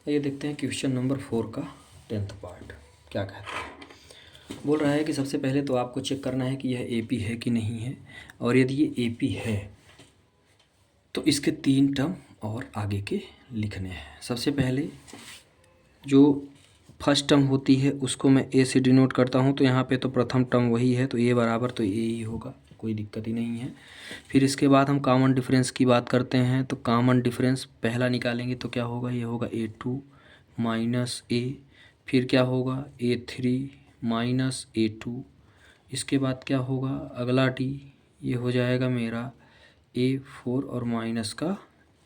ये देखते हैं क्वेश्चन नंबर 4 का 10th पार्ट क्या कहता है। बोल रहा है कि सबसे पहले तो आपको चेक करना है कि यह एपी है कि नहीं है, और यदि ये एपी है तो इसके 3 टर्म और आगे के लिखने हैं। सबसे पहले जो फर्स्ट टर्म होती है उसको मैं ए से डिनोट करता हूँ, तो यहाँ पे तो प्रथम टर्म वही है, तो ए बराबर तो ए ही होगा, कोई दिक्कत ही नहीं है। फिर इसके बाद हम कॉमन डिफरेंस की बात करते हैं, तो कॉमन डिफरेंस पहला निकालेंगे तो क्या होगा, ये होगा A2 माइनस ए, फिर क्या होगा A3 माइनस A2, इसके बाद क्या होगा अगला टी, ये हो जाएगा मेरा A4 और माइनस का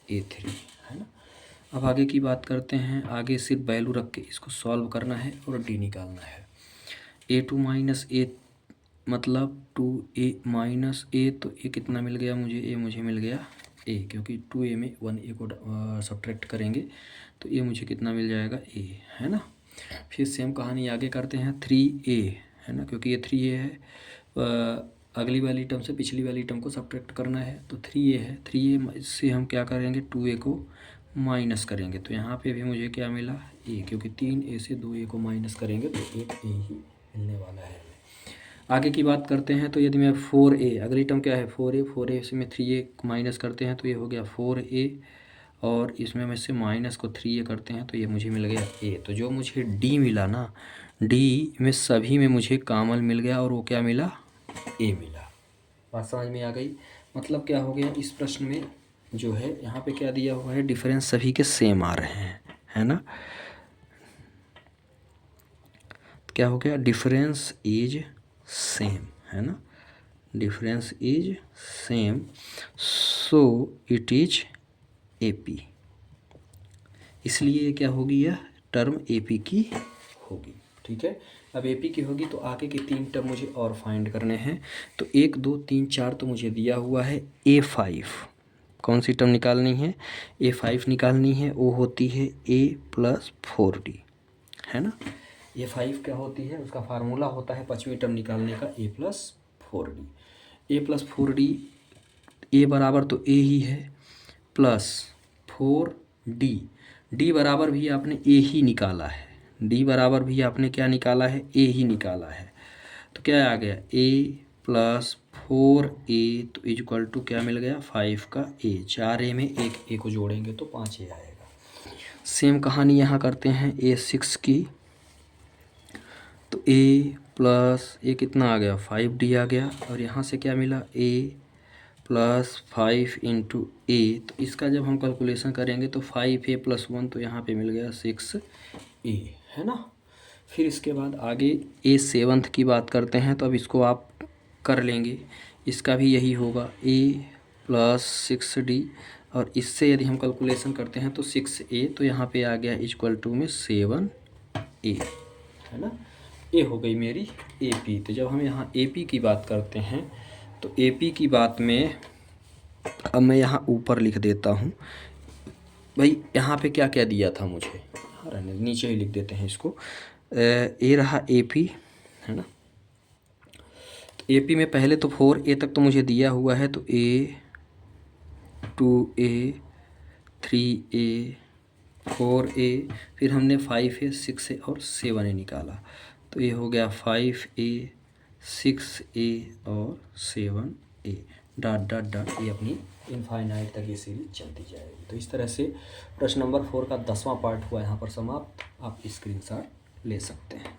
A3, है ना। अब आगे की बात करते हैं। आगे सिर्फ वैल्यू रख के इसको सॉल्व करना है और डी निकालना है। A2 माइनस ए मतलब 2a माइनस ए, तो ए कितना मिल गया मुझे, ए मुझे मिल गया ए, क्योंकि 2a में 1a को सब्ट्रैक्ट करेंगे तो ये मुझे कितना मिल जाएगा ए, है ना। फिर सेम कहानी आगे करते हैं 3a, है ना, क्योंकि ये 3a है, अगली वाली टर्म से पिछली वाली टर्म को सब्ट्रैक्ट करना है, तो 3a है। 3a से हम क्या करेंगे 2a को माइनस करेंगे, तो यहाँ पे भी मुझे क्या मिला ए, क्योंकि 3a से 2a को माइनस करेंगे तो एक ए ही मिलने वाला है। आगे की बात करते हैं, तो यदि मैं 4a, अगली टर्म क्या है 4a से मैं 3a माइनस करते हैं तो ये हो गया 4a, और इसमें में से माइनस को 3a करते हैं तो ये मुझे मिल गया a। तो जो मुझे d मिला ना, d में सभी में मुझे कॉमन मिल गया और वो क्या मिला a मिला। बात समझ में आ गई। मतलब क्या हो गया इस प्रश्न में जो है यहाँ पे क्या दिया हुआ है, डिफरेंस सभी के सेम आ रहे हैं, है ना। क्या हो गया, डिफरेंस इज सेम, है ना, difference is same, so it is AP, इसलिए ये क्या होगी, यह टर्म एपी की होगी। ठीक है, अब एपी की होगी तो आगे के 3 टर्म मुझे और फाइंड करने हैं। तो 1 2 3 4 तो मुझे दिया हुआ है। A5 कौन सी टर्म निकालनी है, A5 निकालनी है, वो होती है a प्लस 4d, है ना। A5 क्या होती है, उसका फार्मूला होता है 5वीं टर्म निकालने का a plus 4d। a plus 4d, a बराबर तो a ही है, प्लस 4d, d बराबर भी आपने a ही निकाला है, d बराबर भी आपने क्या निकाला है, a ही निकाला है। तो क्या आ गया a प्लस 4a, तो इक्वल टू क्या मिल गया 5 का a, 4a में एक a को जोड़ेंगे तो 5a आएगा। सेम कहानी यहाँ करते हैं A6 की, तो a प्लस a कितना आ गया 5d आ गया, और यहाँ से क्या मिला a प्लस 5 इंटू ए, तो इसका जब हम कैलकुलेशन करेंगे तो 5a प्लस 1, तो यहाँ पे मिल गया 6a, है ना। फिर इसके बाद आगे A7 की बात करते हैं, तो अब इसको आप कर लेंगे, इसका भी यही होगा a प्लस 6d, और इससे यदि हम कैलकुलेशन करते हैं तो 6a, तो यहाँ पे आ गया इक्वल टू में 7a, है ना। ये हो गई मेरी AP। तो जब हम यहाँ AP की बात करते हैं तो AP की बात में अब मैं यहाँ ऊपर लिख देता हूँ भाई, यहाँ पे क्या क्या दिया था मुझे, रहने नीचे ही लिख देते हैं इसको। ये रहा AP, है ना। तो AP में पहले तो 4a तक तो मुझे दिया हुआ है, तो a 2a 3a 4a, फिर हमने 5a 6a और 7a निकाला, तो ये हो गया 5a 6a और 7a, डॉट डॉट डॉट, ये अपनी इनफाइनाइट तक ये सीरीज चलती जाएगी। तो इस तरह से प्रश्न नंबर 4 का 10वां पार्ट हुआ यहाँ पर समाप्त। आप स्क्रीनशॉट ले सकते हैं।